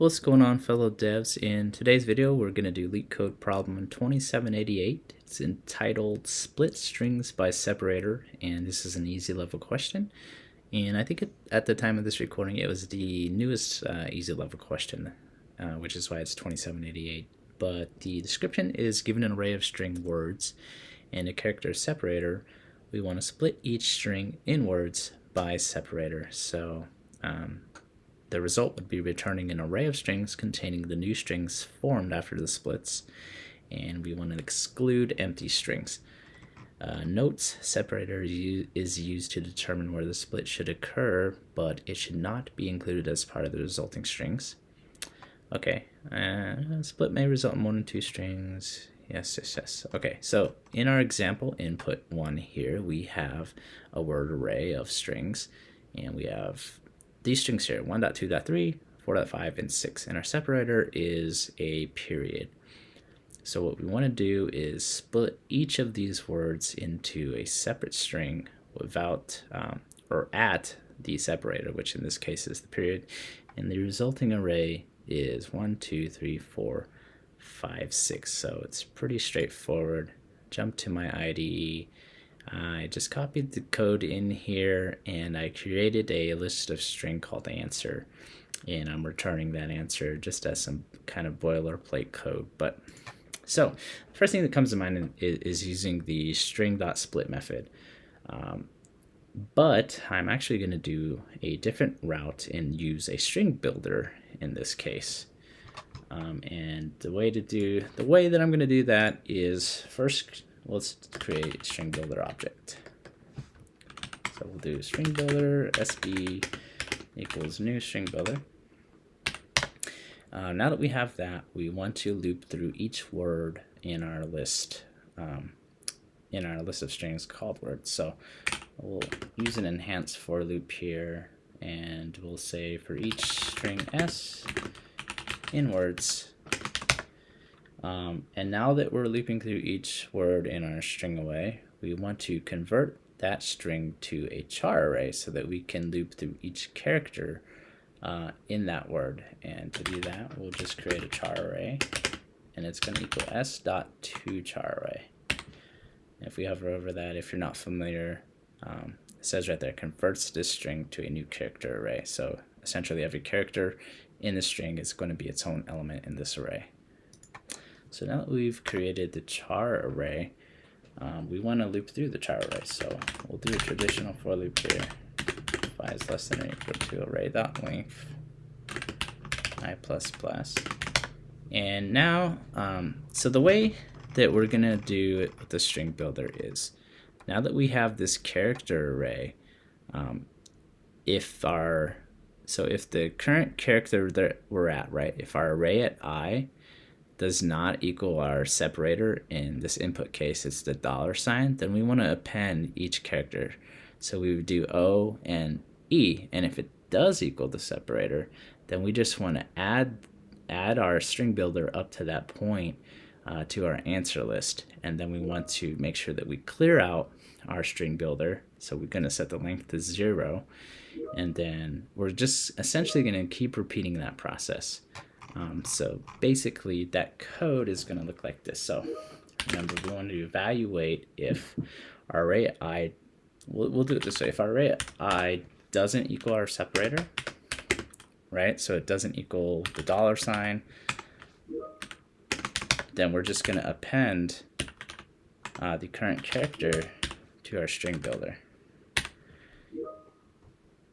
What's going on, fellow devs? In today's video we're going to do LeetCode problem 2788. It's entitled Split Strings by Separator, and this is an easy level question, and I think at the time of this recording it was the newest easy level question, which is why it's 2788. But the description is: given an array of string words and a character separator, we want to split each string in words by separator. So the result would be returning an array of strings containing the new strings formed after the splits, and we want to exclude empty strings. Notes: separator is used to determine where the split should occur, but it should not be included as part of the resulting strings. Okay, split may result in more than two strings. Yes. Okay, so in our example input 1 here, we have a word array of strings, and we have these strings here: 1.2.3, 4.5, and 6, and our separator is a period. So what we want to do is split each of these words into a separate string without or at the separator, which in this case is the period, and the resulting array is 1, 2, 3, 4, 5, 6. So it's pretty straightforward. Jump to my IDE. I just copied the code in here, and I created a list of string called answer, and I'm returning that answer just as some kind of boilerplate code. But so the first thing that comes to mind is using the string.split method, but I'm actually going to do a different route and use a StringBuilder in this case. And the way that I'm going to do that is, first let's create a StringBuilder object. So we'll do StringBuilder SB equals new StringBuilder. Now that we have that, we want to loop through each word in our list of strings called words. So we'll use an enhanced for loop here, and we'll say for each string s in words. And now that we're looping through each word in our string array, we want to convert that string to a char array so that we can loop through each character in that word. And to do that, we'll just create a char array, and it's going to equal s.toCharArray. If we hover over that, if you're not familiar, it says right there, converts this string to a new character array. So essentially every character in the string is going to be its own element in this array. So now that we've created the char array, we want to loop through the char array. So we'll do a traditional for loop here. If I is less than or equal to array.length I++. And now, so the way that we're going to do it with the StringBuilder is, now that we have this character array, if the current character that we're at, right, if our array at I does not equal our separator, in this input case it's the $, then we want to append each character. So we would do O and E, and if it does equal the separator, then we just want to add our StringBuilder up to that point to our answer list, and then we want to make sure that we clear out our StringBuilder. So we're going to set the length to 0, and then we're just essentially going to keep repeating that process. So basically that code is going to look like this. So remember, we want to evaluate if our array at I, we'll do it this way: if our array at I doesn't equal our separator, right, so it doesn't equal the $, then we're just going to append the current character to our StringBuilder.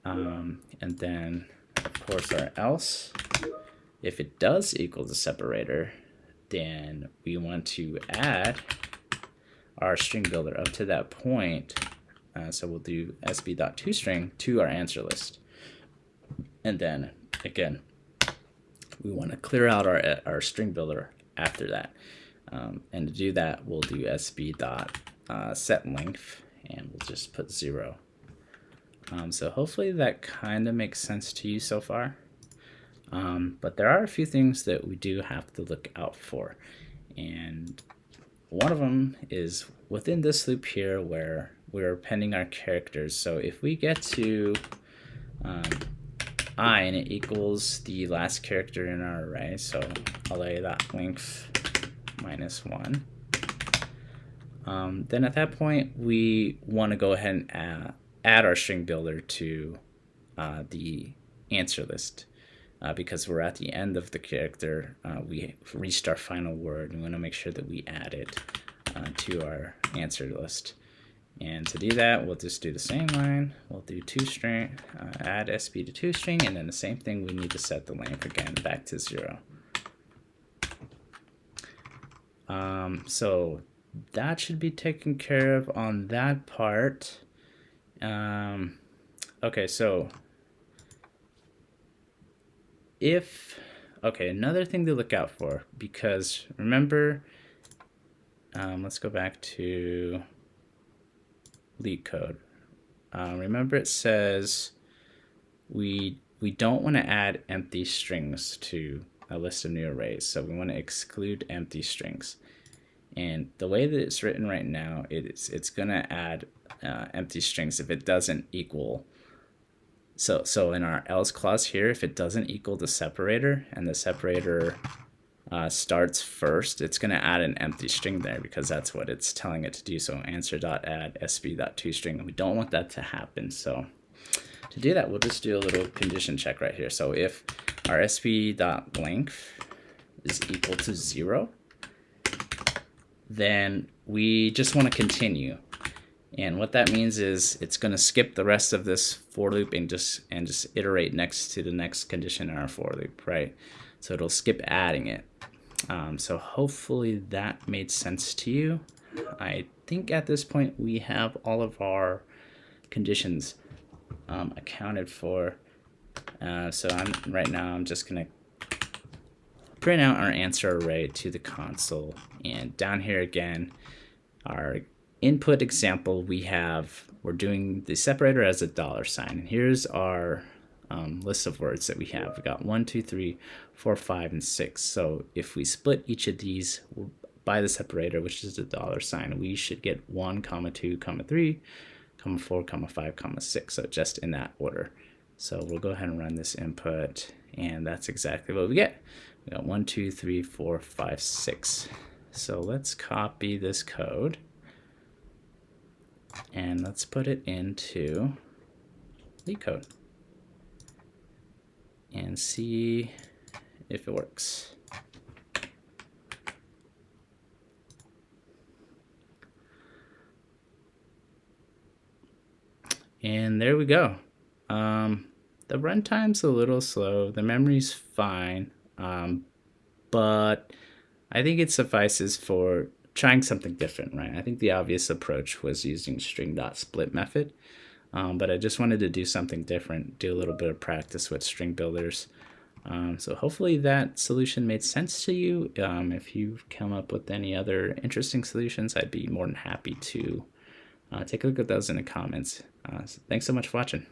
And then of course our else, if it does equal the separator, then we want to add our StringBuilder up to that point. So we'll do sb.toString to our answer list. And then again, we want to clear out our StringBuilder after that. And to do that, we'll do sb.setLength, and we'll just put 0. So hopefully that kind of makes sense to you so far. But there are a few things that we do have to look out for, and one of them is within this loop here where we're appending our characters. So if we get to I and it equals the last character in our array, so array.length -1. Then at that point, we want to go ahead and add our string builder to the answer list. Because we're at the end of the character, we reached our final word. We want to make sure that we add it to our answer list. And to do that, we'll just do the same line. We'll do toString, add sp to toString, and then the same thing, we need to set the length again back to 0. So that should be taken care of on that part. Okay, so another thing to look out for, because remember, let's go back to LeetCode. Remember it says we don't want to add empty strings to a list of new arrays, so we want to exclude empty strings. And the way that it's written right now, it's going to add empty strings if it doesn't equal. So in our else clause here, if it doesn't equal the separator and the separator starts first, it's going to add an empty string there because that's what it's telling it to do. So answer.add sp.toString. We don't want that to happen. So to do that, we'll just do a little condition check right here. So if our sp.length is equal to 0, then we just want to continue. And what that means is it's going to skip the rest of this for loop and just iterate next to the next condition in our for loop, right? So it'll skip adding it. So hopefully that made sense to you. I think at this point we have all of our conditions accounted for. So right now I'm just going to print out our answer array to the console. And down here again, our input example, we're doing the separator as a $sign. And here's our list of words that we have. We got 1, 2, 3, 4, 5, and 6. So if we split each of these by the separator, which is the $sign, we should get 1, 2, 3, 4, 5, 6. So just in that order. So we'll go ahead and run this input, and that's exactly what we get. We got 1, 2, 3, 4, 5, 6. So let's copy this code and let's put it into LeetCode and see if it works. And there we go. The runtime's a little slow. The memory's fine, but I think it suffices for trying something different, right? I think the obvious approach was using string.split method, but I just wanted to do something different, do a little bit of practice with string builders. So hopefully that solution made sense to you. If you've come up with any other interesting solutions, I'd be more than happy to take a look at those in the comments. So thanks so much for watching.